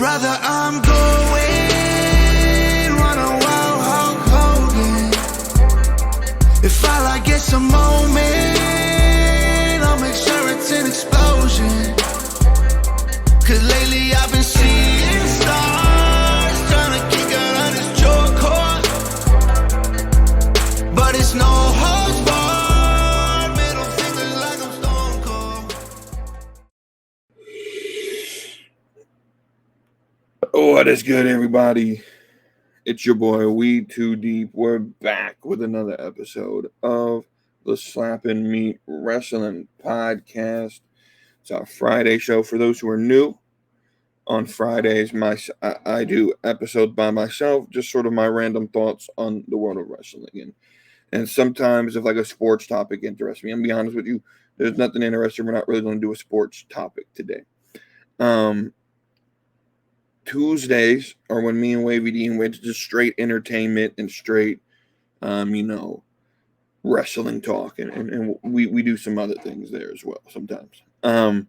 Brother, I'm going run a wild Hulk Hogan. If I like it's a moment, I'll make sure it's an explosion. Cause lately I've been seeing stars, trying to kick out on this chokehold. But it's no holds barred, middle fingers like I'm stone cold. What is good, everybody? It's your boy WeTooDeep. We're back with another episode of the Slappin' Meat Wrestling Podcast. It's our Friday show. For those who are new, on Fridays, I do episodes by myself, just sort of my random thoughts on the world of wrestling. And sometimes if like a sports topic interests me, I'm gonna be honest with you, there's nothing interesting. We're not really going to do a sports topic today. Tuesdays are when me and Wavy D and it's just straight entertainment and straight, wrestling talk. And we do some other things there as well sometimes. But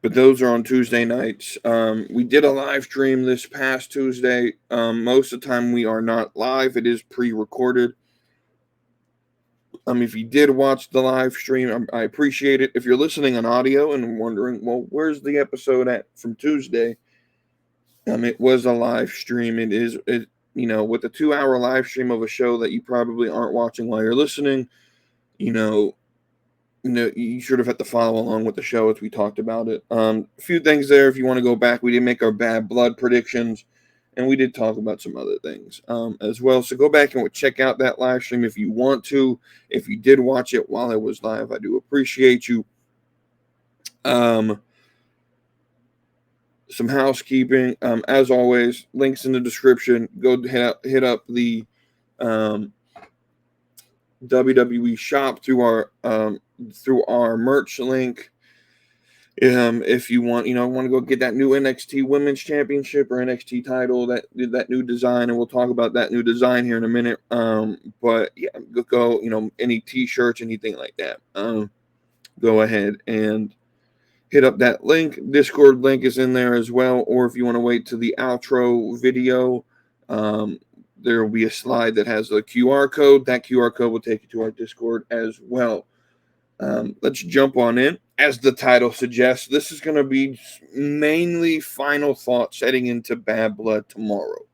those are on Tuesday nights. We did a live stream this past Tuesday. Most of the time we are not live. It is pre-recorded. If you did watch the live stream, I appreciate it. If you're listening on audio and wondering, well, where's the episode at from Tuesday? It was a live stream. With a 2-hour live stream of a show that you probably aren't watching while you're listening, you sort of have to follow along with the show as we talked about it. A few things there. If you want to go back, we did make our bad blood predictions. And we did talk about some other things as well. So go back and check out that live stream if you want to. If you did watch it while it was live, I do appreciate you. Some housekeeping. As always, links in the description. Go hit up the WWE shop through our merch link. If you want to go get that new NXT Women's Championship or NXT title, that new design, and we'll talk about that new design here in a minute. But yeah, go any t-shirts, anything like that. Go ahead and hit up that link. Discord link is in there as well. Or if you want to wait to the outro video, there will be a slide that has the QR code. That QR code will take you to our Discord as well. Let's jump on in. As the title suggests, this is going to be mainly final thoughts heading into Bad Blood tomorrow.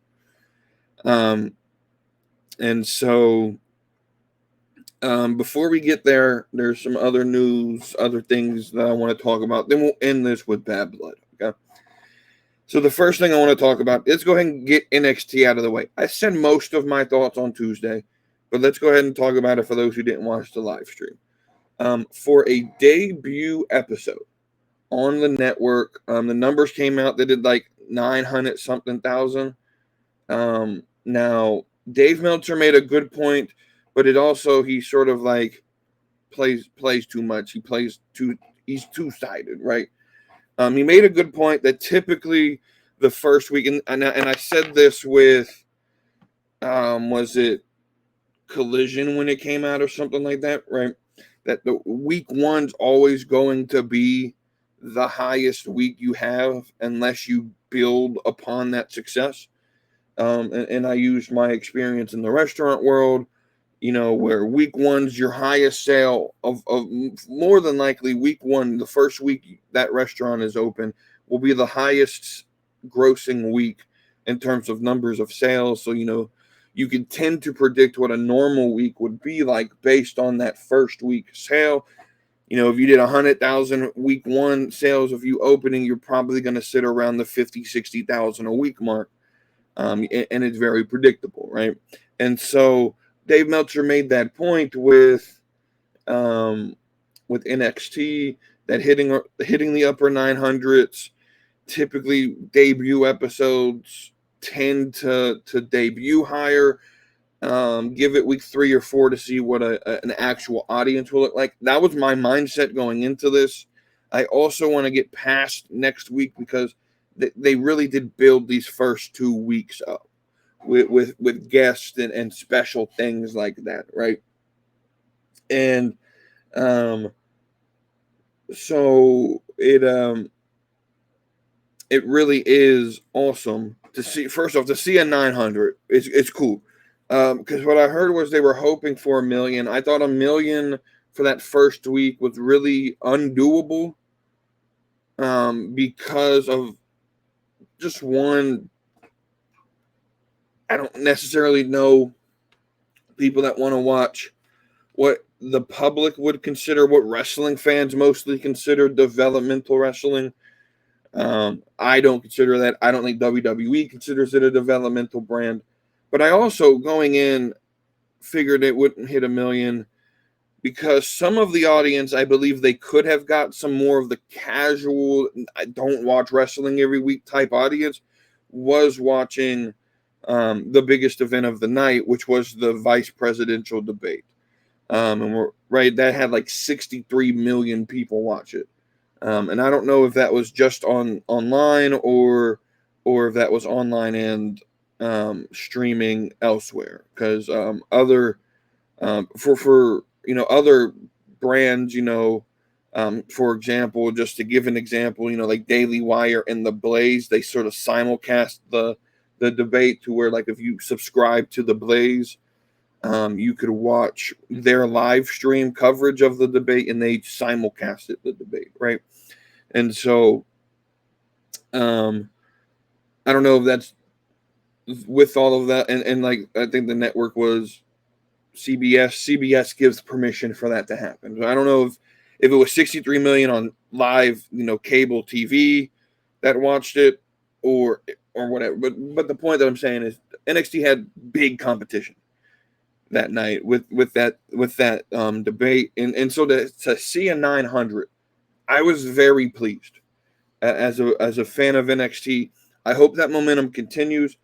And so before we get there, there's some other news, other things that I want to talk about. Then we'll end this with Bad Blood. Okay. So the first thing I want to talk about, let's go ahead and get NXT out of the way. I said most of my thoughts on Tuesday, but let's go ahead and talk about it for those who didn't watch the live stream. For a debut episode on the network, the numbers came out. They did like 900-something thousand. Now, Dave Meltzer made a good point, but he sort of like plays too much. He's two-sided, right? He made a good point that typically the first week, and I said this with, was it Collision when it came out or something like that, right? That the week one's always going to be the highest week you have unless you build upon that success. And I used my experience in the restaurant world, where week one's your highest sale of more than likely week one, the first week that restaurant is open, will be the highest grossing week in terms of numbers of sales. So, you can tend to predict what a normal week would be like based on that first week sale. If you did 100,000 week one sales of you opening, you're probably going to sit around the 50, 60,000 a week mark. And it's very predictable, right? And so Dave Meltzer made that point with NXT, that hitting the upper 900s, typically debut episodes tend to debut higher. Give it week 3 or 4 to see what an actual audience will look like. That was my mindset going into this. I also want to get past next week because they really did build these first 2 weeks up with guests and special things like that, right? And so it it really is awesome to see. First off, to see a 900, it's cool. Because what I heard was they were hoping for 1 million. I thought 1 million for that first week was really undoable. Because of just one, I don't necessarily know people that want to watch what the public would consider, what wrestling fans mostly consider developmental wrestling. I don't consider that. I don't think WWE considers it a developmental brand. But I also, going in, figured it wouldn't hit 1 million because some of the audience, I believe they could have got some more of the casual, I don't watch wrestling every week type audience, was watching the biggest event of the night, which was the vice presidential debate. And we're right, that had like 63 million people watch it. And I don't know if that was just online or if that was online and streaming elsewhere. Because other for other brands, for example, just to give an example, like Daily Wire and The Blaze, they sort of simulcast the debate to where, like, if you subscribe to The Blaze, you could watch their live stream coverage of the debate, and they simulcasted the debate, right? And so, I don't know if that's with all of that, and like I think the network was CBS. CBS gives permission for that to happen. So I don't know if it was 63 million on live, cable TV that watched it, or whatever. But the point that I'm saying is NXT had big competition that night with that debate, and so to see a 900, I was very pleased as a fan of NXT. I hope that momentum continues.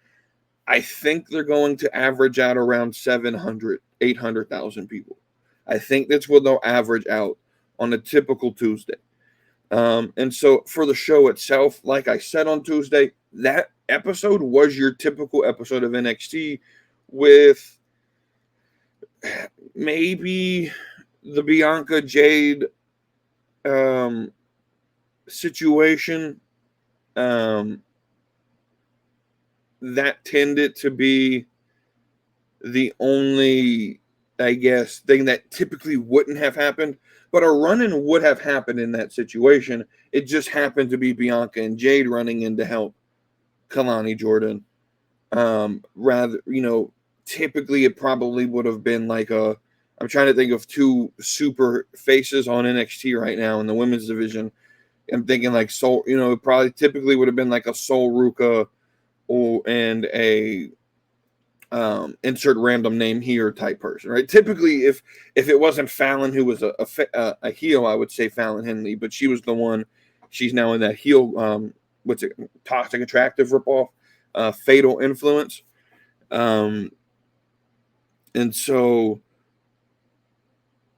I think they're going to average out around 700, 800,000 people. I think that's what they'll average out on a typical Tuesday. And so for the show itself, like I said on Tuesday, that episode was your typical episode of NXT with maybe the Bianca Jade situation that tended to be the only, I guess, thing that typically wouldn't have happened, but a run-in would have happened in that situation. It just happened to be Bianca and Jade running in to help Kalani Jordan. Rather, typically it probably would have been like I'm trying to think of two super faces on NXT right now in the women's division. I'm thinking like Sol, it probably typically would have been like a Sol Ruka and a insert random name here type person, right? Typically, if it wasn't Fallon, who was a heel, I would say Fallon Henley, but she was the one. She's now in that heel, toxic attractive ripoff, Fatal Influence, and so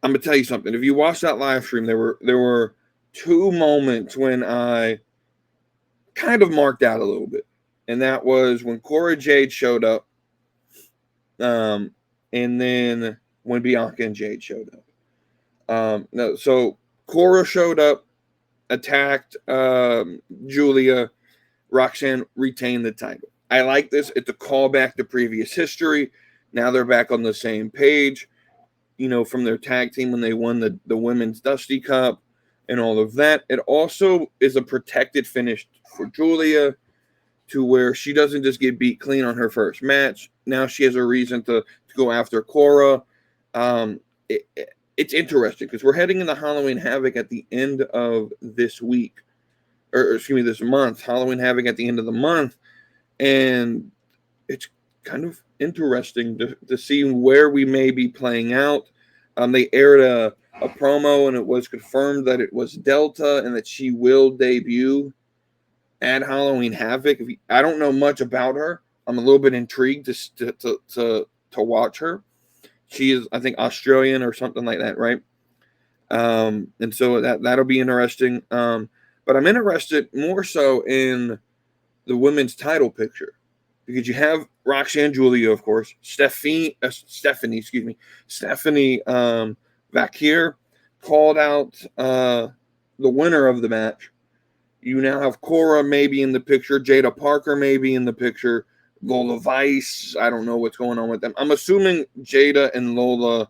I'm gonna tell you something. If you watch that live stream, there were two moments when I kind of marked out a little bit, and that was when Cora Jade showed up. And then when Bianca and Jade showed up. So Cora showed up, attacked Julia. Roxanne retained the title. I like this. It's a callback to previous history. Now they're back on the same page, from their tag team when they won the Women's Dusty Cup and all of that. It also is a protected finish for Julia, to where she doesn't just get beat clean on her first match. Now she has a reason to go after Cora. It's interesting because we're heading into Halloween Havoc at the end of this week, or excuse me, this month. Halloween Havoc at the end of the month, and it's kind of interesting to see where we may be playing out. They aired a promo, and it was confirmed that it was Delta and that she will debut at Halloween Havoc. I don't know much about her. I'm a little bit intrigued to watch her. She is, I think, Australian or something like that, right? And so that'll be interesting. But I'm interested more so in the women's title picture, because you have Roxanne Julia, of course, Stephanie Vakir called out the winner of the match You now have Cora maybe in the picture, Jada Parker maybe in the picture, Lola Vice. I don't know what's going on with them. I'm assuming Jada and Lola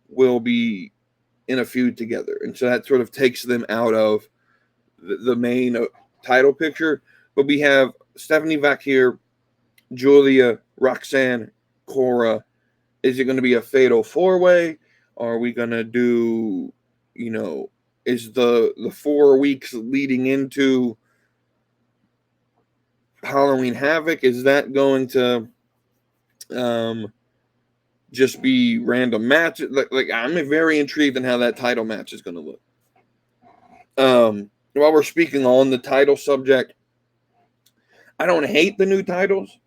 will be in a feud together, and so that sort of takes them out of the main title picture. But we have Stephanie Vakir, Julia, Roxanne, Cora. Is it going to be a fatal 4-way? Are we going to do, is the 4 weeks leading into Halloween Havoc, is that going to just be random matches? Like I'm very intrigued in how that title match is going to look. While we're speaking on the title subject, I don't hate the new titles.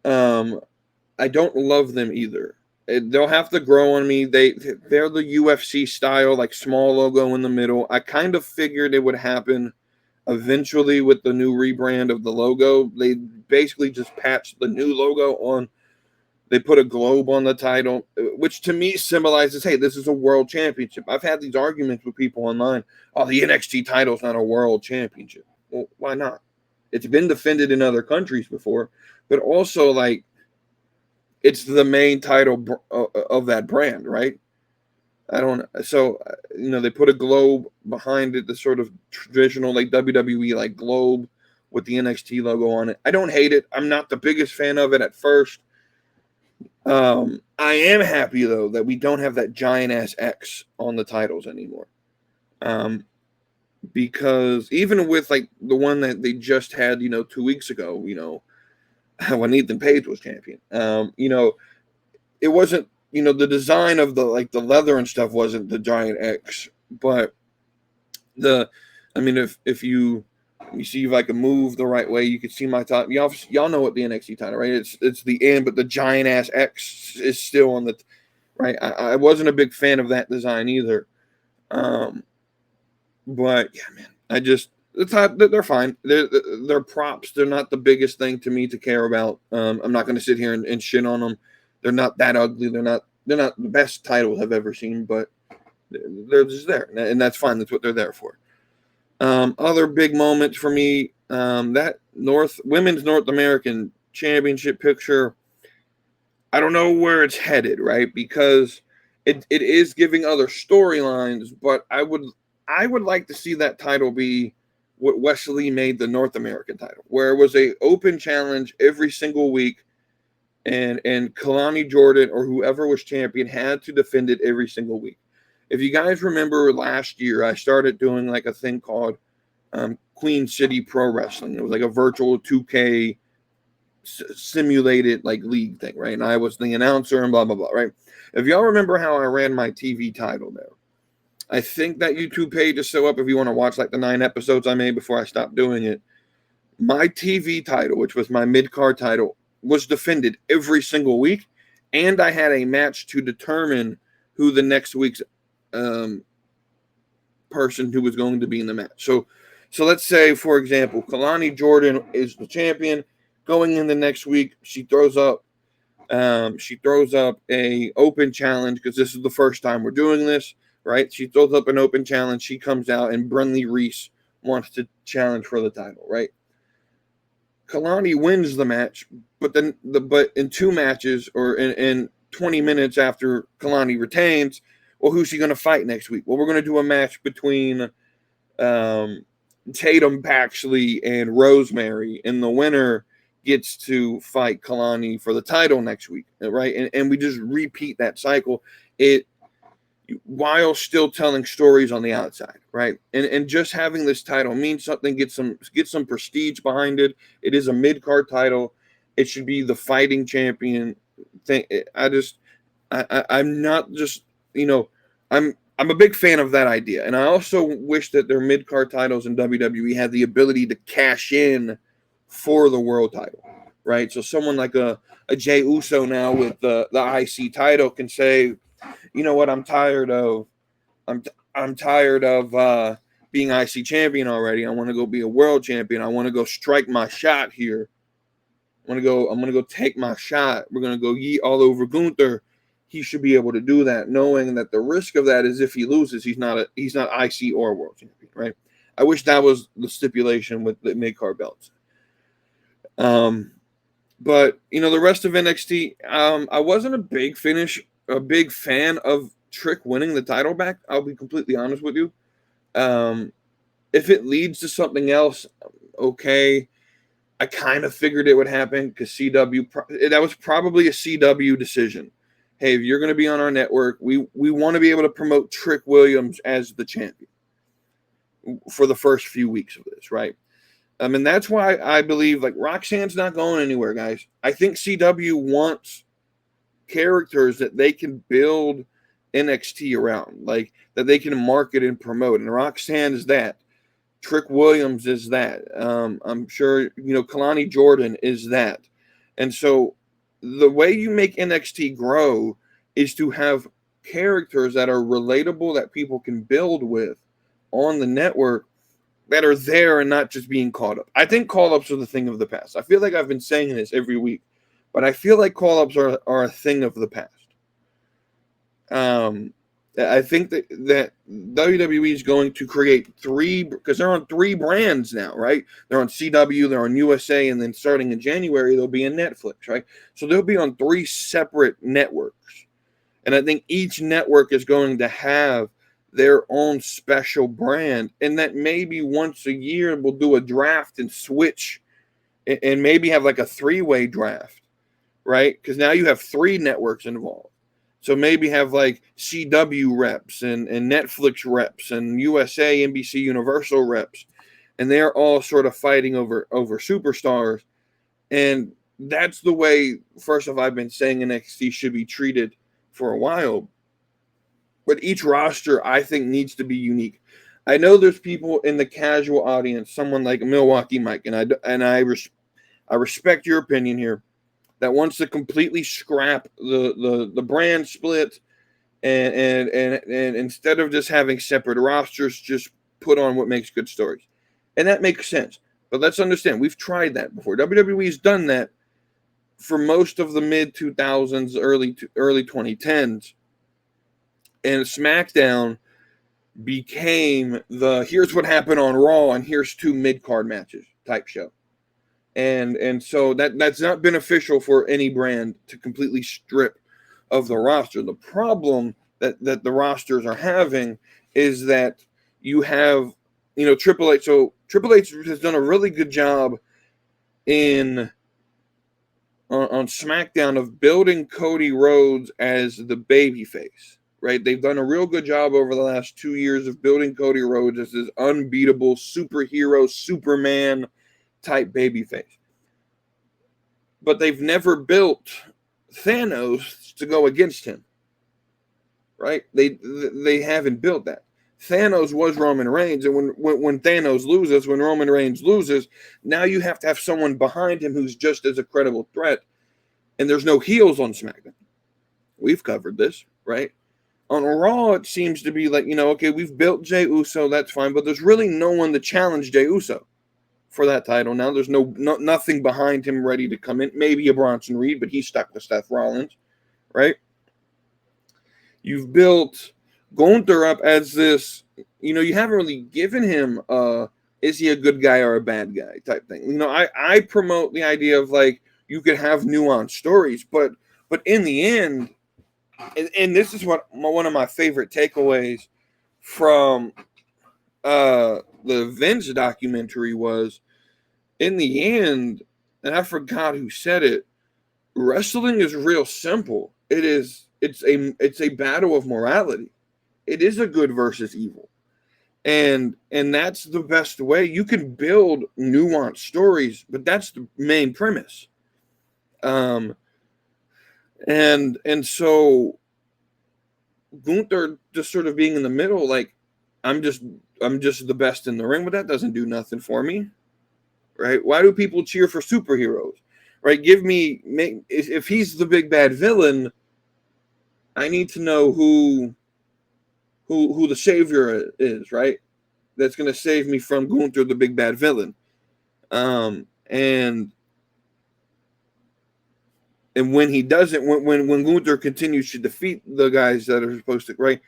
I don't love them either. They'll have to grow on me. They're the UFC style, like small logo in the middle. I kind of figured it would happen eventually with the new rebrand of the logo. They basically just patched the new logo on. They put a globe on the title, which to me symbolizes, hey, this is a world championship. I've had these arguments with people online. Oh, the NXT title's not a world championship. Well, why not? It's been defended in other countries before, but also, like, it's the main title of that brand, right? They put a globe behind it, the sort of traditional, like, WWE, like, globe with the NXT logo on it. I don't hate it. I'm not the biggest fan of it at first. I am happy, though, that we don't have that giant-ass X on the titles anymore. Because even with, like, the one that they just had, 2 weeks ago, when Ethan Page was champion, it wasn't, the design of the leather and stuff wasn't the giant X, but if you see if I can move the right way, you can see my title. Y'all know what the NXT title, right? It's the end, but the giant ass X is still on the right. I wasn't a big fan of that design either. But yeah, man, they're fine. They're props. They're not the biggest thing to me to care about. I'm not going to sit here and shit on them. They're not that ugly. They're not the best titles I've ever seen, but they're just there, and that's fine. That's what they're there for. Other big moments for me, that Women's North American Championship picture. I don't know where it's headed, right? Because it is giving other storylines, but I would like to see that title be what Wesley made the North American title, where it was a open challenge every single week, and Kalani Jordan or whoever was champion had to defend it every single week. If you guys remember last year, I started doing like a thing called Queen City Pro Wrestling. It was like a virtual 2K simulated like league thing, right? And I was the announcer and blah, blah, blah, right? If y'all remember how I ran my TV title there, I think that YouTube page is still up if you want to watch like the 9 episodes I made before I stopped doing it. My TV title, which was my mid-card title, was defended every single week, and I had a match to determine who the next week's person who was going to be in the match. So let's say, for example, Kalani Jordan is the champion. Going in the next week, she throws up a open challenge because this is the first time we're doing this, right? She throws up an open challenge. She comes out, and Brynlee Reese wants to challenge for the title, right? Kalani wins the match, but in 2 matches or in 20 minutes after Kalani retains, well, who's she going to fight next week? Well, we're going to do a match between Tatum Paxley and Rosemary, and the winner gets to fight Kalani for the title next week, right? And we just repeat that cycle. While still telling stories on the outside, right? And just having this title means something. Get some prestige behind it. It is a mid-card title. It should be the fighting champion thing. I'm not just, I'm a big fan of that idea. And I also wish that their mid-card titles in WWE had the ability to cash in for the world title, right? So someone like a Jey Uso now with the IC title can say, you know what, I'm tired of being IC champion already. I want to go be a world champion. I want to go strike my shot here. I'm gonna go take my shot. We're gonna go yeet all over Gunther. He should be able to do that, knowing that the risk of that is if he loses, he's not IC or world champion, right? I wish that was the stipulation with the mid-card belts. But you know, the rest of NXT, I wasn't a big fan of Trick winning the title back. I'll be completely honest with you. If it leads to something else, okay. I kind of figured it would happen because that was probably a CW decision. Hey, if you're going to be on our network, we want to be able to promote Trick Williams as the champion for the first few weeks of this, right? And that's why I believe like Roxanne's not going anywhere, guys. I think CW wants characters that they can build NXT around, like that they can market and promote. And Roxanne is that. Trick Williams is that. I'm sure, you know, Kalani Jordan is that. And so the way you make NXT grow is to have characters that are relatable, that people can build with on the network, that are there and not just being called up. I think call-ups are the thing of the past. I feel like I've been saying this every week, but I feel like call-ups are a thing of the past. I think that WWE is going to create three, because they're on three brands now, right? They're on CW, they're on USA, and then starting in January, they'll be in Netflix, right? So they'll be on three separate networks. And I think each network is going to have their own special brand, and that maybe once a year we'll do a draft and switch and maybe have like a three-way draft, right? Because now you have three networks involved. So maybe have like CW reps and Netflix reps and USA, NBC, Universal reps, and they're all sort of fighting over superstars. And that's the way, first of all, I've been saying NXT should be treated for a while. But each roster, I think, needs to be unique. I know there's people in the casual audience, someone like Milwaukee Mike, and I respect your opinion here, that wants to completely scrap the brand split and instead of just having separate rosters, just put on what makes good stories. And that makes sense. But let's understand, we've tried that before. WWE's done that for most of the mid-2000s, early 2010s. And SmackDown became the here's what happened on Raw and here's two mid-card matches type show. And so that's not beneficial for any brand to completely strip of the roster. The problem that the rosters are having is that you have, you know, Triple H. So Triple H has done a really good job on SmackDown of building Cody Rhodes as the babyface. Right, they've done a real good job over the last 2 years of building Cody Rhodes as this unbeatable superhero, Superman type babyface. But they've never built Thanos to go against him. Right? They haven't built that. Thanos was Roman Reigns, and when Thanos loses, when Roman Reigns loses, now you have to have someone behind him who's just as a credible threat. And there's no heels on SmackDown. We've covered this, right? On Raw, it seems to be like, you know, okay, we've built Jey Uso, that's fine, but there's really no one to challenge Jey Uso for that title now. There's nothing behind him ready to come in. Maybe a Bronson Reed, but he's stuck with Seth Rollins, right? You've built Gunther up as this, you know, you haven't really given him is he a good guy or a bad guy type thing. You know, I promote the idea of like you could have nuanced stories, but in the end, and this is what one of my favorite takeaways from the Vince documentary was, in the end, and I forgot who said it, wrestling is real simple. It's a battle of morality. It is a good versus evil. And that's the best way. You can build nuanced stories, but that's the main premise. And so Gunther just sort of being in the middle, like I'm just the best in the ring, but that doesn't do nothing for me, right? Why do people cheer for superheroes, right? If he's the big bad villain, I need to know who the savior is, right? That's going to save me from Gunther, the big bad villain, And when he doesn't, when Gunther continues to defeat the guys that are supposed to, right?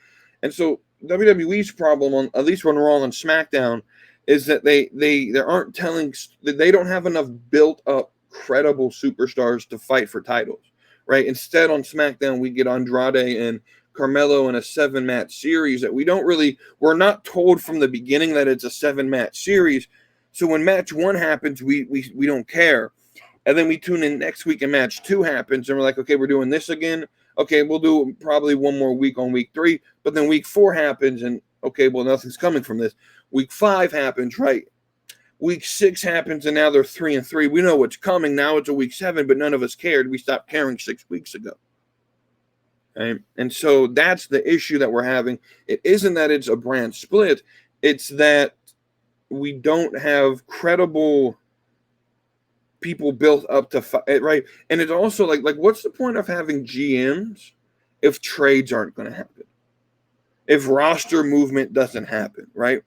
And so WWE's problem, at least when Raw and SmackDown, is that they aren't telling, they don't have enough built up credible superstars to fight for titles, right? Instead, on SmackDown, we get Andrade and Carmelo in a 7-match series that we're not told from the beginning that it's a 7-match series. So when match 1 happens, we don't care. And then we tune in next week and match 2 happens, and we're like, okay, we're doing this again. Okay, we'll do probably one more week on week 3, but then week 4 happens, and okay, well, nothing's coming from this. Week 5 happens, right? Week 6 happens, and now they're 3-3. We know what's coming. Now it's a week 7, but none of us cared. We stopped caring 6 weeks ago. Right? And so that's the issue that we're having. It isn't that it's a brand split. It's that we don't have credible people built up to fight, right? And it's also like what's the point of having GMs if trades aren't going to happen? If roster movement doesn't happen, right?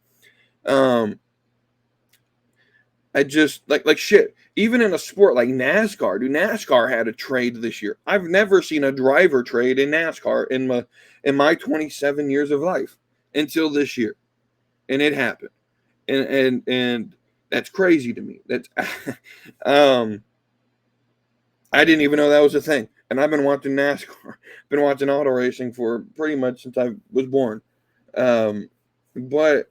I just like shit. Even in a sport like NASCAR, NASCAR had a trade this year. I've never seen a driver trade in NASCAR in my 27 years of life until this year, and it happened, and that's crazy to me. That's I didn't even know that was a thing, and I've been watching NASCAR, been watching auto racing for pretty much since I was born, but.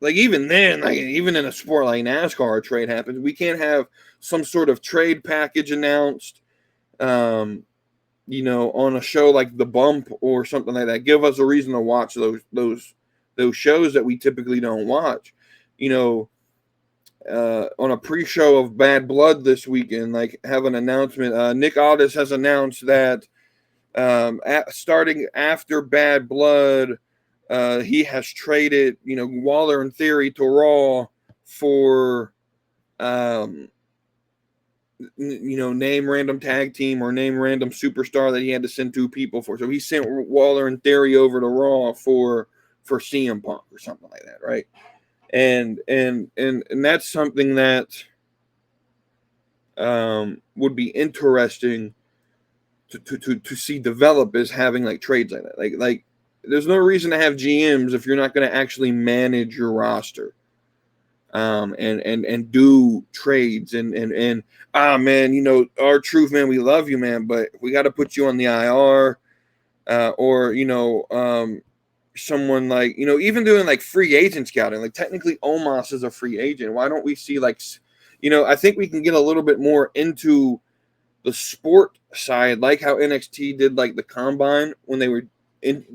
Like even then, like even in a sport like NASCAR, a trade happens. We can't have some sort of trade package announced, on a show like The Bump or something like that. Give us a reason to watch those shows that we typically don't watch. On a pre-show of Bad Blood this weekend, like have an announcement. Nick Aldis has announced that starting after Bad Blood. He has traded, Waller and Theory to Raw for, name random tag team or name random superstar that he had to send 2 people for. So he sent Waller and Theory over to Raw for CM Punk or something like that, right? And that's something that would be interesting to see develop, is having like trades like that, like. There's no reason to have GMs if you're not going to actually manage your roster, and do trades and man, R-Truth, man, we love you, man, but we got to put you on the IR, or someone like even doing like free agent scouting. Like technically, Omos is a free agent. Why don't we see I think we can get a little bit more into the sport side, like how NXT did like the combine when they were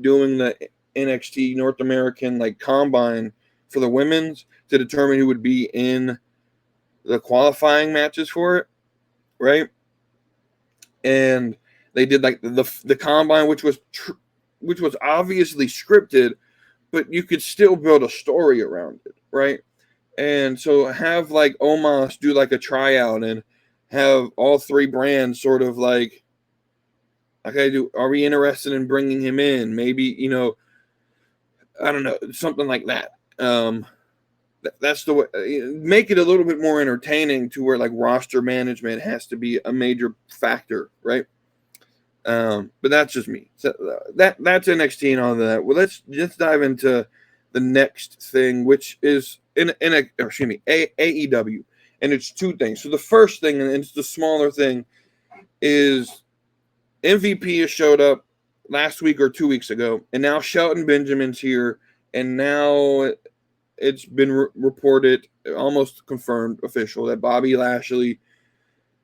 doing the NXT North American like combine for the women's to determine who would be in the qualifying matches for it, right? And they did like the combine, which was obviously scripted, but you could still build a story around it, right? And so have like Omos do like a tryout and have all 3 brands sort of like, okay, are we interested in bringing him in? Maybe, I don't know, something like that. That's the way. Make it a little bit more entertaining to where like roster management has to be a major factor, right? But that's just me. So that's NXT and all that. Well, let's dive into the next thing, which is AEW, and it's 2 things. So the first thing, and it's the smaller thing, is MVP has showed up last week or 2 weeks ago, and now Shelton Benjamin's here, and now it's been reported, almost confirmed, official, that Bobby Lashley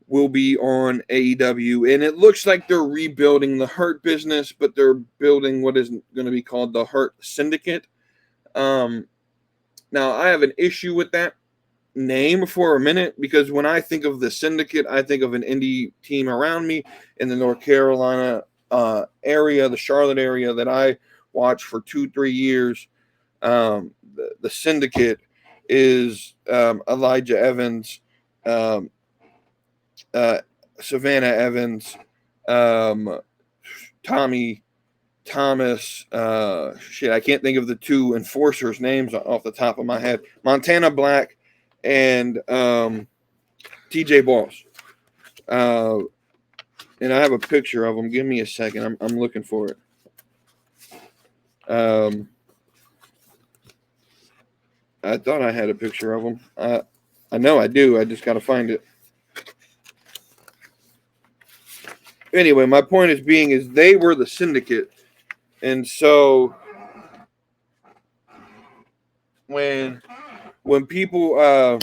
will be on AEW, and it looks like they're rebuilding the Hurt business, but they're building what is going to be called the Hurt Syndicate. Now, I have an issue with that name for a minute, because when I think of the Syndicate, I think of an indie team around me in the North Carolina area, the Charlotte area that I watched for 2-3 years. The Syndicate is Elijah Evans, Savannah Evans, Tommy Thomas, I can't think of the 2 enforcers' names off the top of my head. Montana Black and TJ Boss. And I have a picture of them. Give me a second. I'm looking for it. I thought I had a picture of them. I know I do. I just got to find it. Anyway, my point is they were the syndicate. And so when people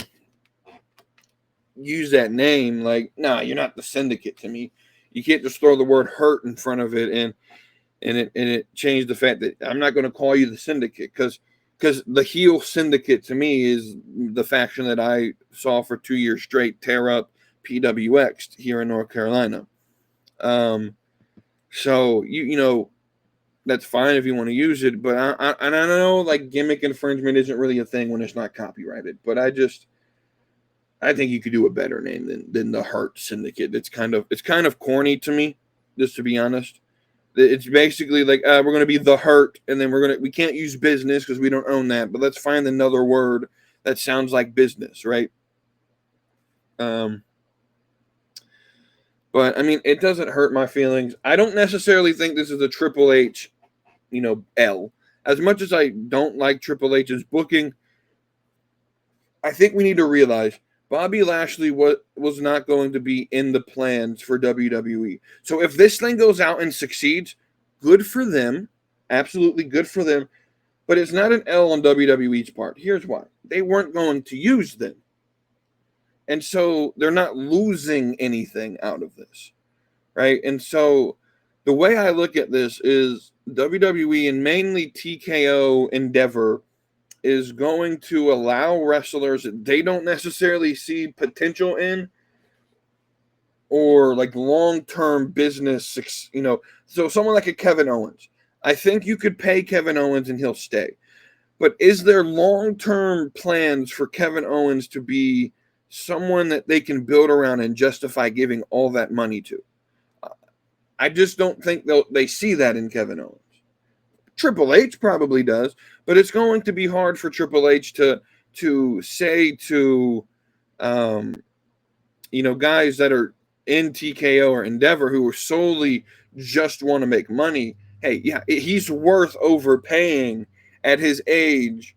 use that name, like, nah, you're not the syndicate to me. You can't just throw the word hurt in front of it and it changed the fact that I'm not going to call you the syndicate because the heel syndicate to me is the faction that I saw for 2 years straight tear up PWX here in North Carolina. So you know that's fine if you want to use it, but I know like gimmick infringement isn't really a thing when it's not copyrighted. But I think you could do a better name than the Hurt Syndicate. It's kind of corny to me, just to be honest. It's basically like we're going to be the Hurt, and then we can't use business because we don't own that. But let's find another word that sounds like business, right? But I mean, it doesn't hurt my feelings. I don't necessarily think this is a Triple H, L. As much as I don't like Triple H's booking, I think we need to realize Bobby Lashley was not going to be in the plans for WWE. So if this thing goes out and succeeds, good for them. Absolutely good for them. But it's not an L on WWE's part. Here's why. They weren't going to use them. And so they're not losing anything out of this. Right? And so the way I look at this is WWE and mainly TKO Endeavor is going to allow wrestlers that they don't necessarily see potential in or like long-term business, so someone like a Kevin Owens. I think you could pay Kevin Owens and he'll stay. But is there long-term plans for Kevin Owens to be someone that they can build around and justify giving all that money to? I just don't think they see that in Kevin Owens. Triple H probably does, but it's going to be hard for Triple H to say to, guys that are in TKO or Endeavor who are solely just want to make money. Hey, yeah, he's worth overpaying at his age.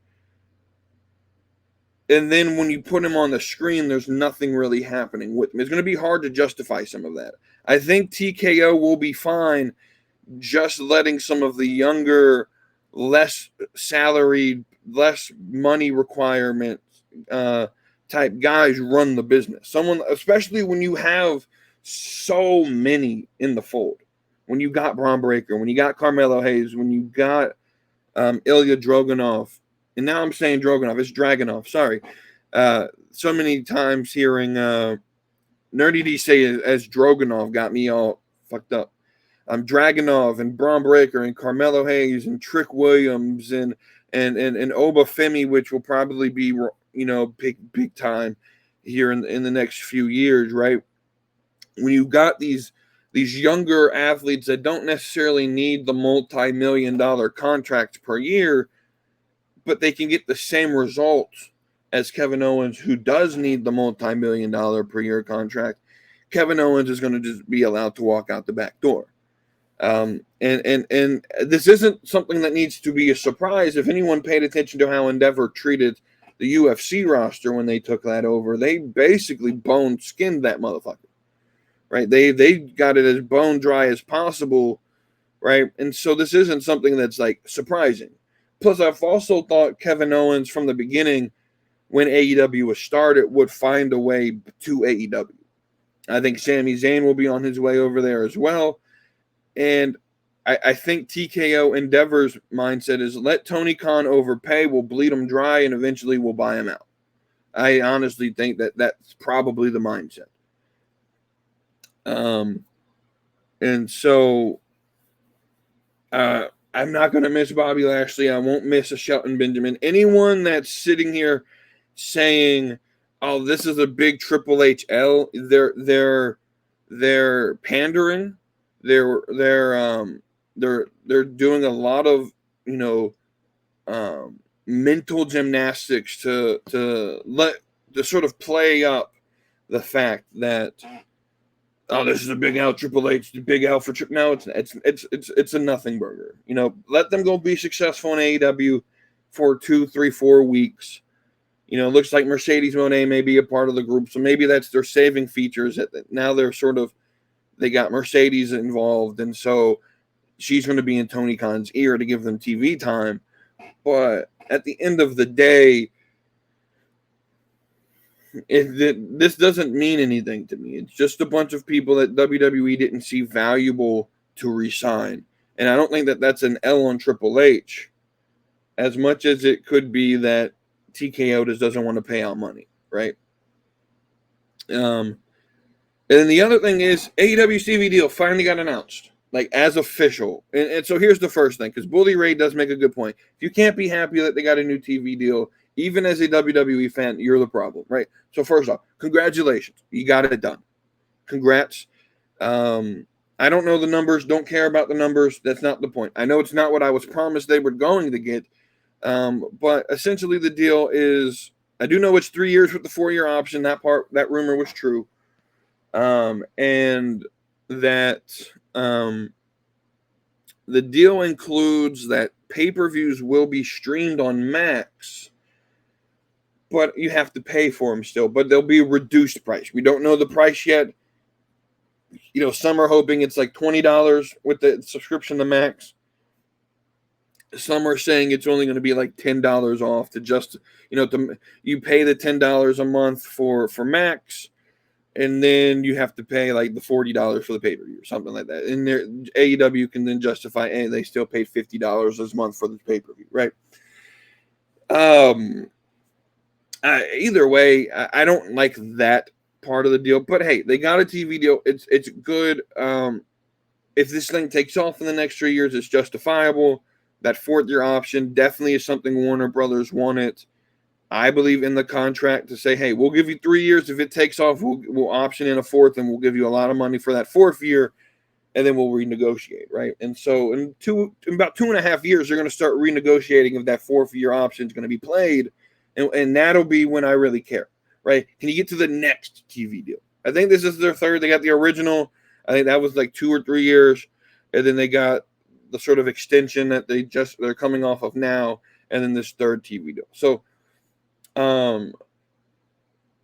And then when you put him on the screen, there's nothing really happening with him. It's going to be hard to justify some of that. I think TKO will be fine just letting some of the younger, less salaried, less money requirement type guys run the business. Someone, especially when you have so many in the fold. When you got Braun Breaker, when you got Carmelo Hayes, when you got Ilya Dragunov, and now I'm saying Dragunov, it's Dragunov, sorry. So many times hearing Nerdy D say as Dragunov got me all fucked up. Dragunov and Braun Breaker and Carmelo Hayes and Trick Williams and Oba Femi, which will probably be big time here in the next few years, right? When you got these younger athletes that don't necessarily need the multi-million-dollar contracts per year, but they can get the same results as Kevin Owens, who does need the multi-million-dollar per year contract. Kevin Owens is going to just be allowed to walk out the back door. And this isn't something that needs to be a surprise. If anyone paid attention to how Endeavor treated the UFC roster when they took that over, they basically bone-skinned that motherfucker, right? They got it as bone dry as possible, right? And so this isn't something that's like surprising. Plus, I've also thought Kevin Owens from the beginning, when AEW was started, would find a way to AEW. I think Sami Zayn will be on his way over there as well. And I think TKO Endeavor's mindset is let Tony Khan overpay, we'll bleed him dry, and eventually we'll buy him out. I honestly think that's probably the mindset. And so I'm not going to miss Bobby Lashley. I won't miss a Shelton Benjamin. Anyone that's sitting here saying, "Oh, this is a big Triple H L," they're pandering. They're doing a lot of mental gymnastics to sort of play up the fact that, oh, this is a big L, Triple H, the big L for Triple. No, it's a nothing burger. Let them go be successful in AEW for 2, 3, 4 weeks. It looks like Mercedes Moné may be a part of the group, so maybe that's their saving features. That now they got Mercedes involved, and so she's going to be in Tony Khan's ear to give them TV time. But at the end of the day, this doesn't mean anything to me. It's just a bunch of people that WWE didn't see valuable to resign. And I don't think that that's an L on Triple H, as much as it could be that TKO just doesn't want to pay out money, right? And then the other thing is AEW TV deal finally got announced, like as official. And so here's the first thing, because Bully Ray does make a good point. If you can't be happy that they got a new TV deal, even as a WWE fan, you're the problem, right? So first off, congratulations. You got it done. Congrats. I don't know the numbers, don't care about the numbers. That's not the point. I know it's not what I was promised they were going to get. But essentially the deal is, I do know it's 3 years with the 4-year option. That rumor was true. And that the deal includes that pay-per-views will be streamed on Max, but you have to pay for them still, but they'll be a reduced price. We don't know the price yet. Some are hoping it's like $20 with the subscription to Max. Some are saying it's only going to be like $10 off to just, you pay the $10 a month for Max, and then you have to pay like the $40 for the pay-per-view or something like that. And AEW can then justify, hey, they still paid $50 this month for the pay-per-view, right? Either way, I don't like that part of the deal, but hey, they got a TV deal. It's good. If this thing takes off in the next 3 years, it's justifiable. That 4th-year option definitely is something Warner Brothers wanted. I believe in the contract to say, hey, we'll give you 3 years. If it takes off, we'll option in a 4th, and we'll give you a lot of money for that 4th year, and then we'll renegotiate, right? And so in about 2.5 years, they're going to start renegotiating if that 4th-year option is going to be played, and that'll be when I really care, right? Can you get to the next TV deal? I think this is their 3rd. They got the original. I think that was like 2 or 3 years, and then they got the sort of extension that they're coming off of now, and then this 3rd TV deal. So,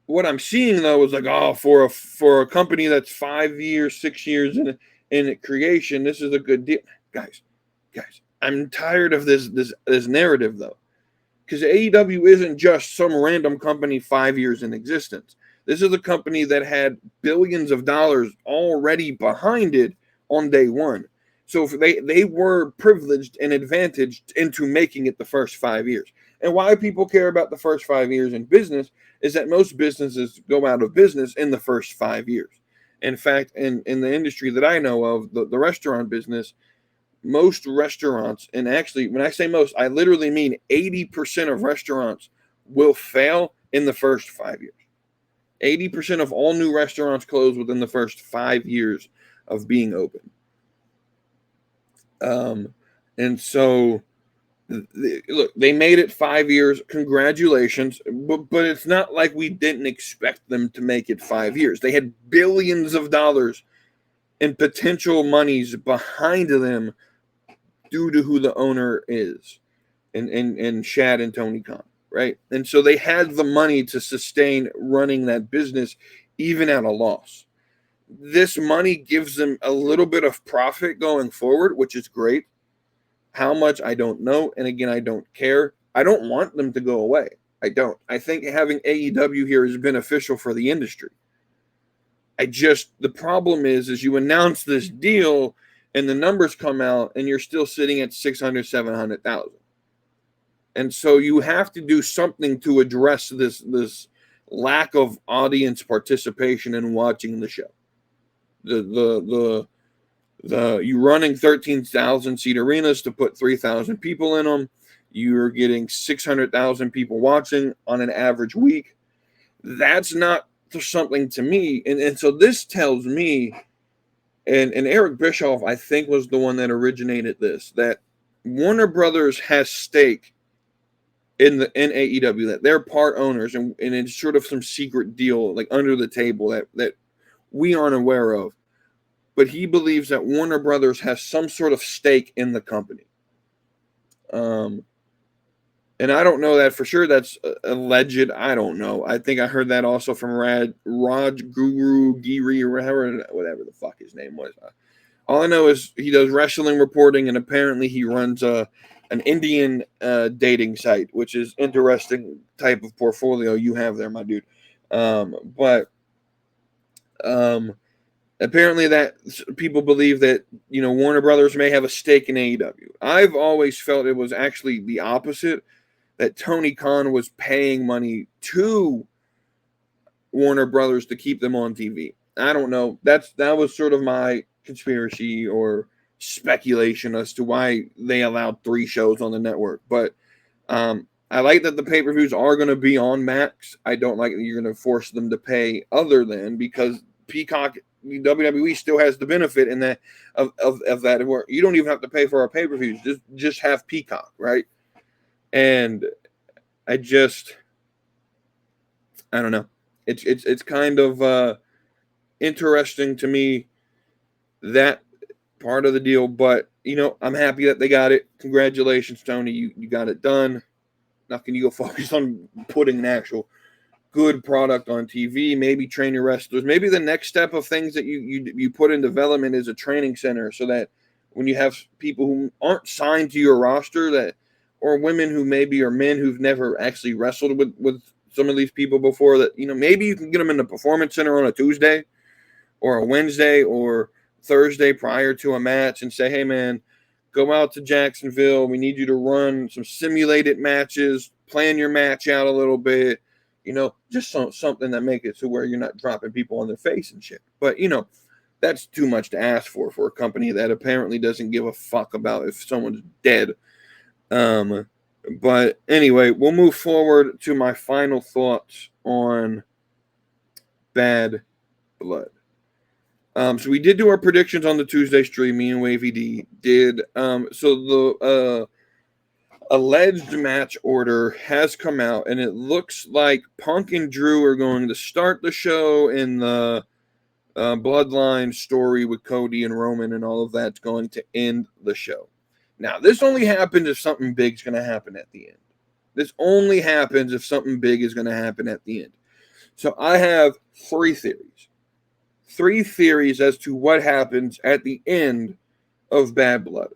what I'm seeing though is like, for a company that's 5 years, 6 years in creation, this is a good deal, guys. I'm tired of this narrative though, because AEW isn't just some random company 5 years in existence. This is a company that had billions of dollars already behind it on day one. So they were privileged and advantaged into making it the first 5 years. And why people care about the first 5 years in business is that most businesses go out of business in the first 5 years. In fact, in the industry that I know of, the restaurant business, most restaurants, and actually when I say most, I literally mean 80% of restaurants will fail in the first 5 years. 80% of all new restaurants close within the first 5 years of being open. And so, look, they made it 5 years. Congratulations. But it's not like we didn't expect them to make it 5 years. They had billions of dollars in potential monies behind them due to who the owner is, and Shad and Tony Khan, right? And so they had the money to sustain running that business even at a loss. This money gives them a little bit of profit going forward, which is great. How much, I don't know. And again, I don't care. I don't want them to go away. I don't. I think having AEW here is beneficial for the industry. The problem is you announce this deal and the numbers come out and you're still sitting at 600, 700,000. And so you have to do something to address this lack of audience participation in watching the show. You running 13,000 seat arenas to put 3,000 people in them. You're getting 600,000 people watching on an average week. That's not something to me. And so this tells me, and Eric Bischoff, I think, was the one that originated this, that Warner Brothers has stake in AEW, that they're part owners, and it's sort of some secret deal, like under the table that we aren't aware of. But he believes that Warner Brothers has some sort of stake in the company. And I don't know that for sure. That's alleged. I don't know. I think I heard that also from Raj Guru Giri or whatever the fuck his name was. All I know is he does wrestling reporting, and apparently he runs an Indian dating site, which is interesting type of portfolio you have there, my dude. But apparently that people believe that Warner Brothers may have a stake in AEW. I've always felt it was actually the opposite, that Tony Khan was paying money to Warner Brothers to keep them on TV. I don't know. That was sort of my conspiracy or speculation as to why they allowed 3 shows on the network. But I like that the pay-per-views are going to be on Max. I don't like that you're going to force them to pay other than, because Peacock, WWE still has the benefit in that of that, where you don't even have to pay for our pay-per-views. Just have Peacock, right? And I don't know. It's kind of interesting to me, that part of the deal. But I'm happy that they got it. Congratulations, Tony. You got it done. Now can you go focus on putting an actual good product on TV? Maybe train your wrestlers. Maybe the next step of things that you put in development is a training center, so that when you have people who aren't signed to your roster, that, or women who maybe are men who've never actually wrestled with some of these people before, that maybe you can get them in the performance center on a Tuesday or a Wednesday or Thursday prior to a match and say, hey man, go out to Jacksonville. We need you to run some simulated matches, plan your match out a little bit, just something that make it to where you're not dropping people on their face and shit. But that's too much to ask for a company that apparently doesn't give a fuck about if someone's dead. But anyway, we'll move forward to my final thoughts on Bad Blood. So we did do our predictions on the Tuesday stream. Me and Wavy D did. So the alleged match order has come out, and it looks like Punk and Drew are going to start the show, in the Bloodline story with Cody and Roman and all of that's going to end the show. Now, this only happens if something big's going to happen at the end. This only happens if something big is going to happen at the end. So I have 3 theories. 3 theories as to what happens at the end of Bad Blood.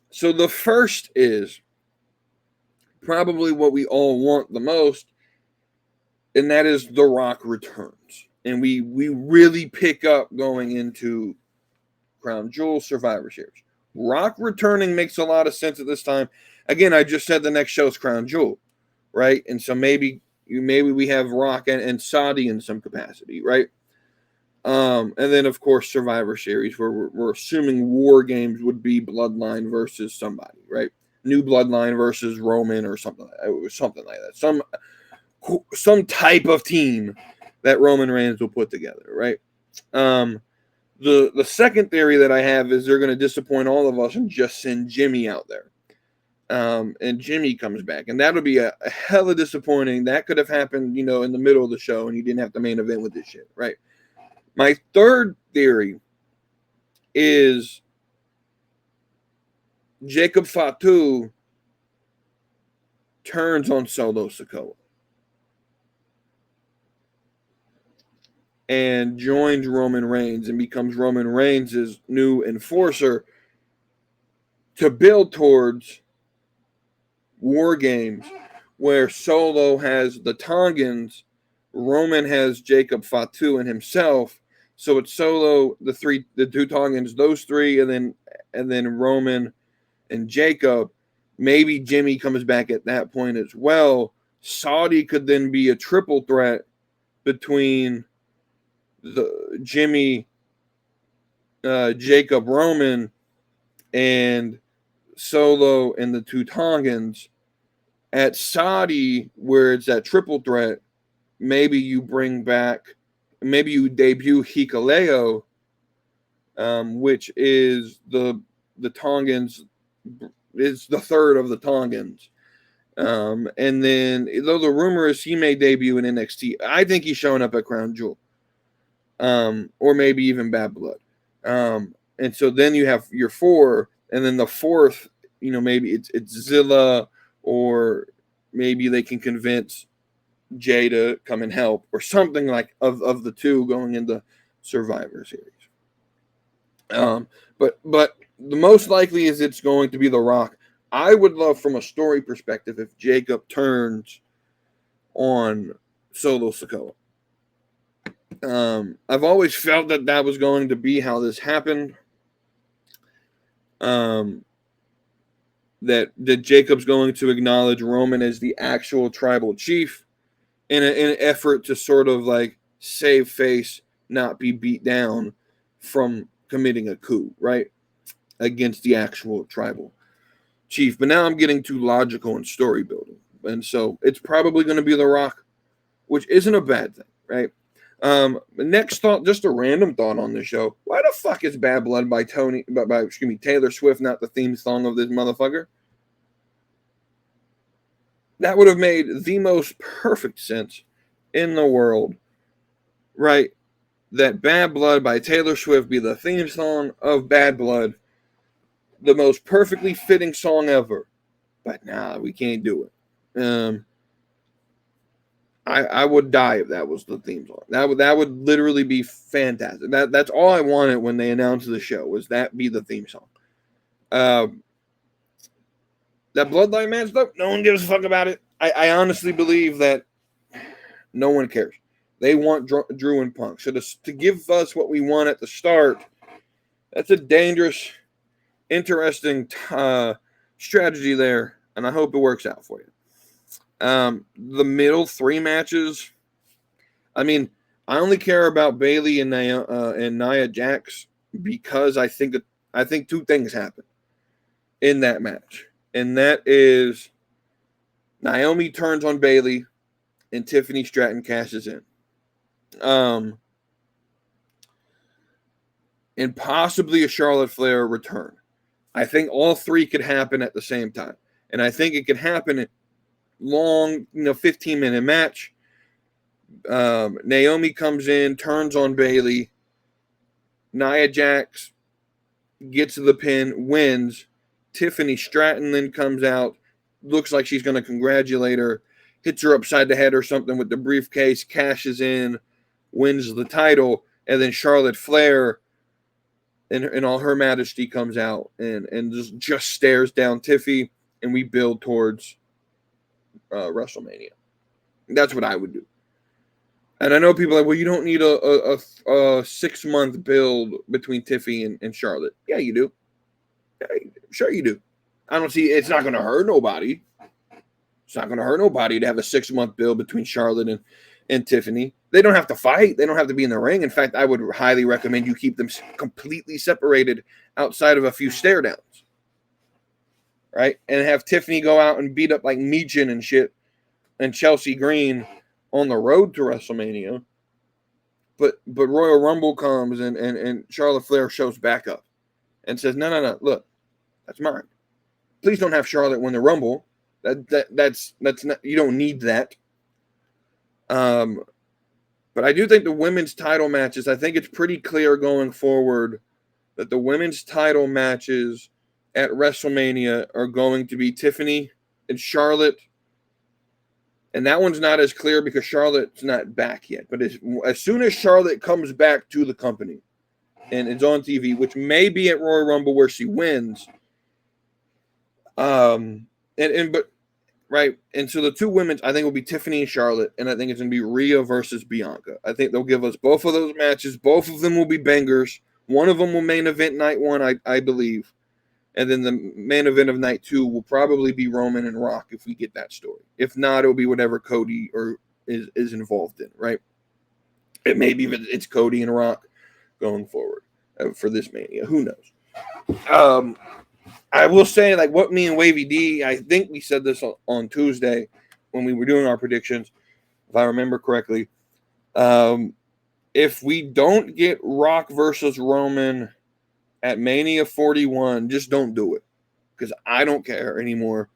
So the first is probably what we all want the most, and that is The Rock returns. And we really pick up going into Crown Jewel, Survivor Series. Rock returning makes a lot of sense at this time. Again, I just said the next show is Crown Jewel, right? And so maybe we have Rock and Saudi in some capacity, right? And then, of course, Survivor Series, where we're assuming War Games would be Bloodline versus somebody, right? New Bloodline versus Roman or something like that. Something like that. Some type of team that Roman Reigns will put together, right? The second theory that I have is they're going to disappoint all of us and just send Jimmy out there. And Jimmy comes back. And that would be a hella disappointing. That could have happened, in the middle of the show, and you didn't have the main event with this shit, right? My third theory is Jacob Fatu turns on Solo Sikoa and joins Roman Reigns and becomes Roman Reigns' new enforcer to build towards War Games, where Solo has the Tongans, Roman has Jacob Fatu and himself. So it's Solo, the 2 Tongans, those 3, and then Roman and Jacob. Maybe Jimmy comes back at that point as well. Saudi could then be a triple threat between the Jimmy, Jacob, Roman, and Solo and the 2 Tongans. At Saudi, where it's that triple threat, maybe you debut Hikuleo, which is the Tongans, is the third of the Tongans. And then, though the rumor is he may debut in NXT, I think he's showing up at Crown Jewel. Or maybe even Bad Blood. And so then you have your 4, and then the 4th, maybe it's Zilla or maybe they can convince Jay to come and help or something like of the two going into Survivor Series. But the most likely is it's going to be The Rock. I would love, from a story perspective, if Jacob turns on Solo Sikoa. I've always felt that was going to be how this happened. That Jacob's going to acknowledge Roman as the actual tribal chief in an effort to sort of like save face, not be beat down from committing a coup, right? Against the actual tribal chief. But now I'm getting too logical and story building. And so it's probably going to be The Rock, which isn't a bad thing, right? Next thought, just a random thought on this show. Why the fuck is Bad Blood by Taylor Swift not the theme song of this motherfucker? That would have made the most perfect sense in the world, right? That Bad Blood by Taylor Swift be the theme song of Bad Blood, the most perfectly fitting song ever. But nah, we can't do it. I would die if that was the theme song. That would literally be fantastic. That's all I wanted when they announced the show, was that be the theme song. That Bloodline match, though, no one gives a fuck about it. I honestly believe that no one cares. They want Drew and Punk. So to give us what we want at the start, that's a dangerous, interesting strategy there, and I hope it works out for you. The middle three matches, I mean, I only care about Bayley and Nia Jax because I think two things happen in that match. And that is Naomi turns on Bayley and Tiffany Stratton cashes in. And possibly a Charlotte Flair return. I think all three could happen at the same time. And I think it could happen in long, 15-minute match. Naomi comes in, turns on Bayley. Nia Jax gets the pin, wins. Tiffany Stratton then comes out, looks like she's going to congratulate her, hits her upside the head or something with the briefcase, cashes in, wins the title, and then Charlotte Flair in all her majesty comes out and just stares down Tiffy, and we build towards WrestleMania. That's what I would do. And I know people are like, well, you don't need a 6-month build between Tiffy and Charlotte. Yeah, you do. Yeah, sure you do. I don't see, it's not going to hurt nobody. It's not going to hurt nobody to have a 6-month build between Charlotte and Tiffany. They don't have to fight. They don't have to be in the ring. In fact, I would highly recommend you keep them completely separated outside of a few stare downs. Right? And have Tiffany go out and beat up like Meechin and shit and Chelsea Green on the road to WrestleMania. But Royal Rumble comes and Charlotte Flair shows back up and says, no, look, that's mine. Please don't have Charlotte win the Rumble. That's not, you don't need that. But I do think the women's title matches, I think it's pretty clear going forward that the women's title matches at WrestleMania are going to be Tiffany and Charlotte. And that one's not as clear because Charlotte's not back yet. But as soon as Charlotte comes back to the company and it's on TV, which may be at Royal Rumble where she wins, right. And so the two women's, I think, will be Tiffany and Charlotte, and I think it's going to be Rhea versus Bianca. I think they'll give us both of those matches. Both of them will be bangers. One of them will main event night one, I believe. And then the main event of night two will probably be Roman and Rock if we get that story. If not, it'll be whatever Cody is involved in, right? It may be it's Cody and Rock going forward for this Mania. Who knows? I will say, like, what me and Wavy D, I think we said this on Tuesday when we were doing our predictions, if I remember correctly. If we don't get Rock versus Roman at Mania 41, just don't do it. Because I don't care anymore.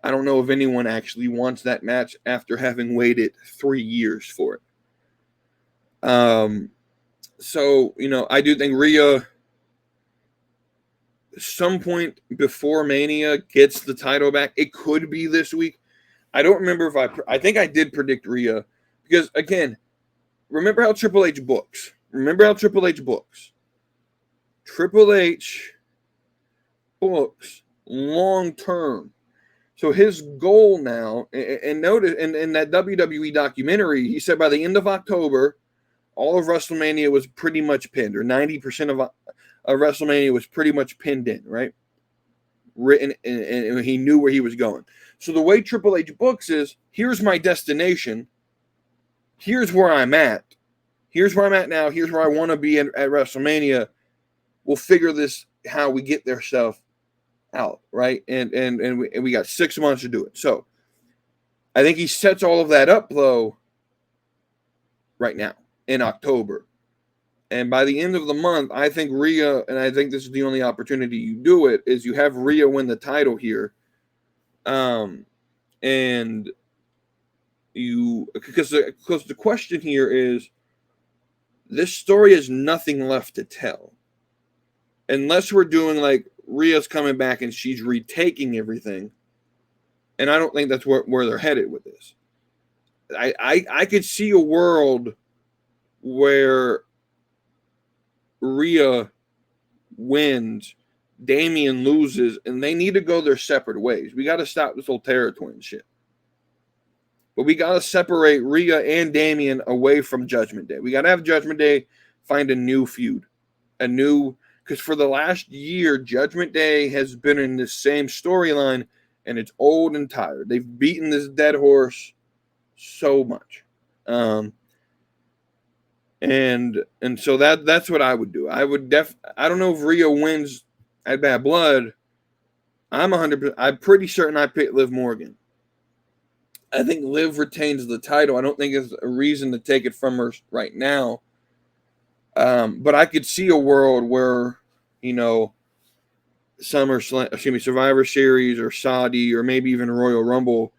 I don't know if anyone actually wants that match after having waited 3 years for it. So, I do think Rhea, some point before Mania, gets the title back. It could be this week. I don't remember if I think I did predict Rhea, because again, remember how Triple H books. Triple H books long term. So his goal now, and notice in that WWE documentary, he said by the end of October, all of WrestleMania was pretty much pinned, or 90% of WrestleMania was pretty much pinned in, right? Written, and he knew where he was going. So the way Triple H books is, here's my destination, here's where I'm at, here's where I'm at now, here's where I want to be at WrestleMania. We'll figure this, how we get there stuff out, right? And we got 6 months to do it. So I think he sets all of that up, though, right now in October. And by the end of the month, I think Rhea, and I think this is the only opportunity you do it, is you have Rhea win the title here. And you, because the question here is, this story has nothing left to tell. Unless we're doing like Rhea's coming back and she's retaking everything. And I don't think that's where they're headed with this. I could see a world where Rhea wins, Damian loses, and they need to go their separate ways. We got to stop this whole Terror Twin shit. But we got to separate Rhea and Damian away from Judgment Day. We got to have Judgment Day find a new feud. Because for the last year, Judgment Day has been in this same storyline, and it's old and tired. They've beaten this dead horse so much. And so that's what I would do. I don't know if Rhea wins at Bad Blood. I'm pretty certain I picked Liv Morgan. I think Liv retains the title. I don't think there's a reason to take it from her right now. But I could see a world where, Survivor Series or Saudi or maybe even Royal Rumble,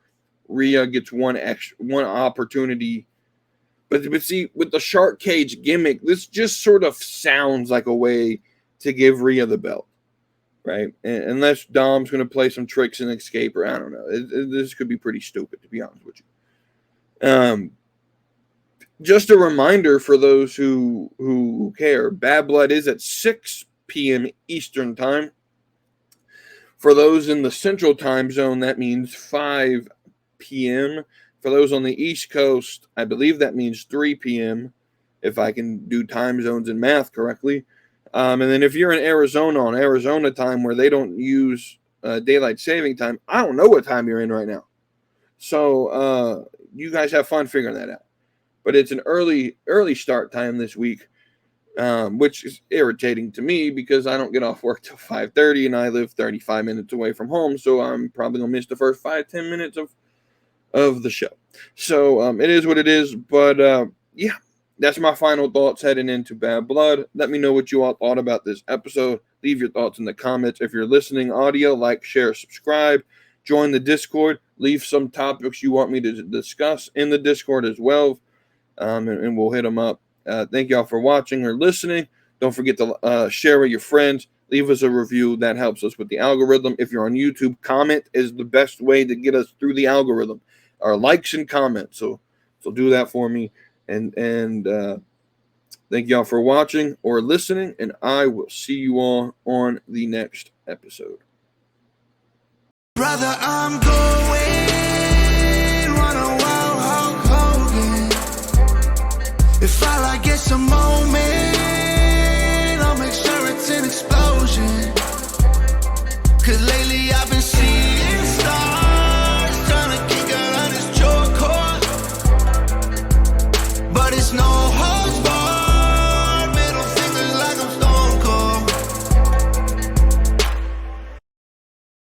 Rhea gets one opportunity. But see, with the shark cage gimmick, this just sort of sounds like a way to give Rhea the belt, right? And unless Dom's going to play some tricks and escape, or I don't know. This could be pretty stupid, to be honest with you. Just a reminder for those who care, Bad Blood is at 6 p.m. Eastern Time. For those in the Central Time Zone, that means 5 p.m. For those on the East Coast, I believe that means 3 p.m., if I can do time zones and math correctly. And then if you're in Arizona on Arizona time where they don't use daylight saving time, I don't know what time you're in right now. So you guys have fun figuring that out. But it's an early start time this week, which is irritating to me because I don't get off work till 5:30 and I live 35 minutes away from home. So I'm probably going to miss the first 5-10 minutes of the show. So it is what it is. But yeah, that's my final thoughts heading into Bad Blood. Let me know what you all thought about this episode. Leave your thoughts in the comments. If you're listening audio, like, share, subscribe. Join the Discord. Leave some topics you want me to discuss in the Discord as well. And we'll hit them up. Thank y'all for watching or listening. Don't forget to share with your friends. Leave us a review. That helps us with the algorithm. If you're on YouTube, comment is the best way to get us through the algorithm. Our likes and comments. So do that for me. And thank y'all for watching or listening. And I will see you all on the next episode. Brother, I'm going run a wild Hulk Hogan. If I like it's a moment, I'll make sure it's an explosion. 'Cause lately I've been